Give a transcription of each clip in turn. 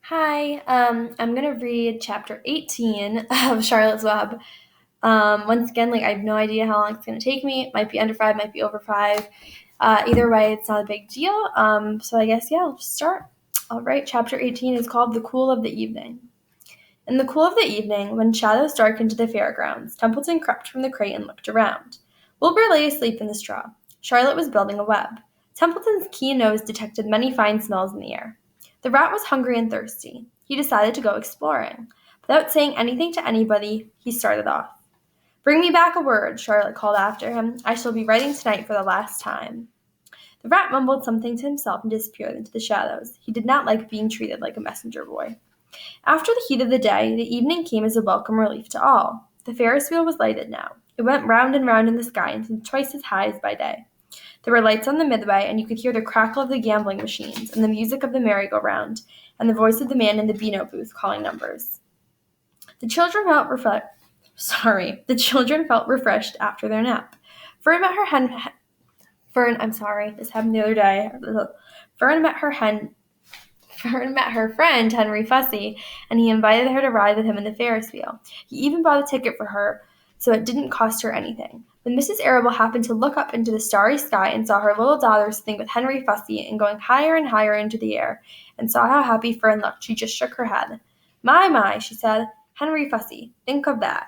Hi, I'm gonna read chapter 18 of Charlotte's Web. Once again, I have no idea how long it's gonna take me. It might be under five, might be over five. Either way, it's not a big deal. So I guess, yeah, I'll just start. All right, chapter 18 is called The Cool of the Evening. In the cool of the evening, when shadows darkened the fairgrounds, Templeton crept from the crate and looked around. Wilbur lay asleep in the straw. Charlotte was building a web. Templeton's keen nose detected many fine smells in the air. The rat was hungry and thirsty. He decided to go exploring. Without saying anything to anybody, he started off. "Bring me back a word," Charlotte called after him. "I shall be writing tonight for the last time." The rat mumbled something to himself and disappeared into the shadows. He did not like being treated like a messenger boy. After the heat of the day, the evening came as a welcome relief to all. The Ferris wheel was lighted now. It went round and round in the sky and seemed twice as high as by day. There were lights on the midway, and you could hear the crackle of the gambling machines, and the music of the merry-go-round, and the voice of the man in the Beano booth calling numbers. The children felt refreshed after their nap. Fern met her hen. Fern, I'm sorry, this happened the other day. Fern met her hen. Fern met her friend, Henry Fussy, and he invited her to ride with him in the Ferris wheel. He even bought a ticket for her, so it didn't cost her anything. When Mrs. Arable happened to look up into the starry sky and saw her little daughter sitting with Henry Fussy and going higher and higher into the air, and saw how happy Fern looked, she just shook her head. My, she said. Henry Fussy, think of that.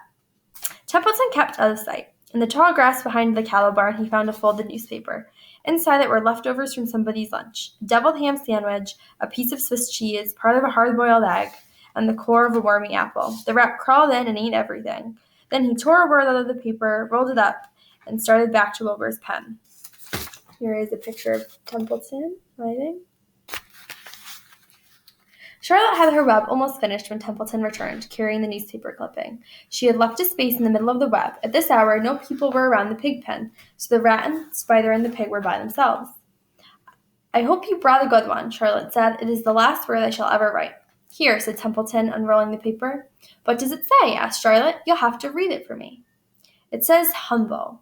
Templeton kept out of sight. In the tall grass behind the cattle barn, he found a folded newspaper. Inside it were leftovers from somebody's lunch: a deviled ham sandwich, a piece of Swiss cheese, part of a hard-boiled egg, and the core of a wormy apple. The rat crawled in and ate everything. Then he tore a word out of the paper, rolled it up, and started back to Wilbur's pen. Here is a picture of Templeton writing. Charlotte had her web almost finished when Templeton returned, carrying the newspaper clipping. She had left a space in the middle of the web. At this hour, no people were around the pig pen, so the rat and spider and the pig were by themselves. "I hope you brought a good one," Charlotte said. "It is the last word I shall ever write." "Here," said Templeton, unrolling the paper. "What does it say?" asked Charlotte. "You'll have to read it for me." "It says humble,"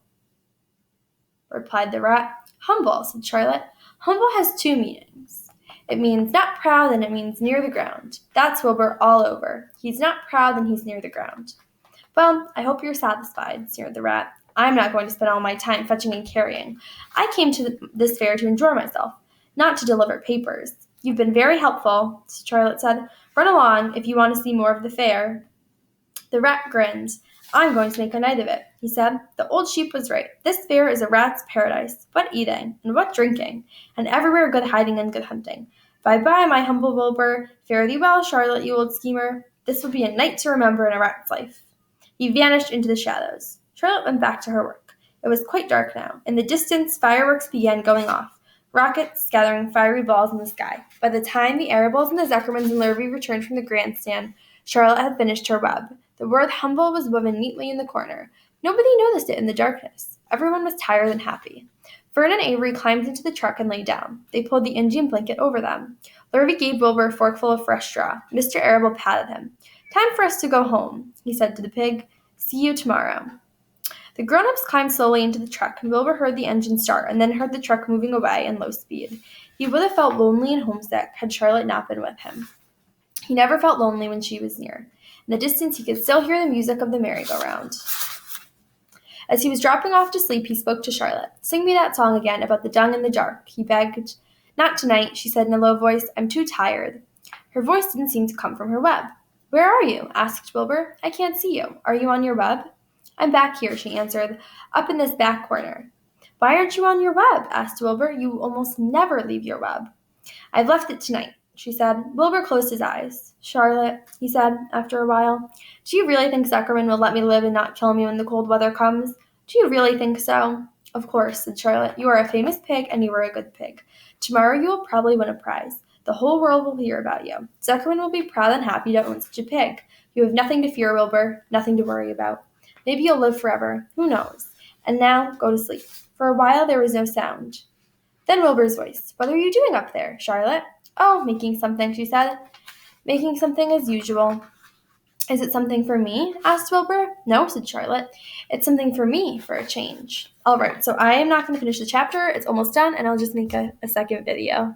replied the rat. "Humble," said Charlotte. "Humble has two meanings. It means not proud, and it means near the ground. That's Wilbur all over. He's not proud, and he's near the ground." "Well, I hope you're satisfied," sneered the rat. "I'm not going to spend all my time fetching and carrying. I came to this fair to enjoy myself, not to deliver papers." "You've been very helpful," Charlotte said. "Run along if you want to see more of the fair." The rat grinned. "I'm going to make a night of it," he said. "The old sheep was right. This fair is a rat's paradise. What eating, and what drinking, and everywhere good hiding and good hunting. Bye-bye, my humble Wilbur. Fare thee well, Charlotte, you old schemer. This will be a night to remember in a rat's life." He vanished into the shadows. Charlotte went back to her work. It was quite dark now. In the distance, fireworks began going off, rockets scattering fiery balls in the sky. By the time the Arables and the Zuckermans and Lurvy returned from the grandstand, Charlotte had finished her web. The word humble was woven neatly in the corner. Nobody noticed it in the darkness. Everyone was tired and happy. Fern and Avery climbed into the truck and lay down. They pulled the Indian blanket over them. Lurvy gave Wilbur a forkful of fresh straw. Mr. Arable patted him. "Time for us to go home," he said to the pig. "See you tomorrow." The grown-ups climbed slowly into the truck, and Wilbur heard the engine start and then heard the truck moving away in low speed. He would have felt lonely and homesick had Charlotte not been with him. He never felt lonely when she was near. In the distance, he could still hear the music of the merry-go-round. As he was dropping off to sleep, he spoke to Charlotte. "Sing me that song again about the dung in the dark," he begged. "Not tonight," she said in a low voice. "I'm too tired." Her voice didn't seem to come from her web. "Where are you?" asked Wilbur. "I can't see you. Are you on your web?" "I'm back here," she answered, "up in this back corner." "Why aren't you on your web?" asked Wilbur. "You almost never leave your web." "I've left it tonight," she said. Wilbur closed his eyes. "Charlotte," he said, after a while, "do you really think Zuckerman will let me live and not kill me when the cold weather comes? Do you really think so?" "Of course," said Charlotte. "You are a famous pig, and you are a good pig. Tomorrow you will probably win a prize. The whole world will hear about you. Zuckerman will be proud and happy to own such a pig. You have nothing to fear, Wilbur, nothing to worry about. Maybe you'll live forever. Who knows? And now, go to sleep." For a while there was no sound. Then Wilbur's voice. "What are you doing up there, Charlotte?" "Oh, making something," she said. "Making something as usual." "Is it something for me?" asked Wilbur. "No," said Charlotte. "It's something for me, for a change." All right, so I am not going to finish the chapter. It's almost done, and I'll just make a second video.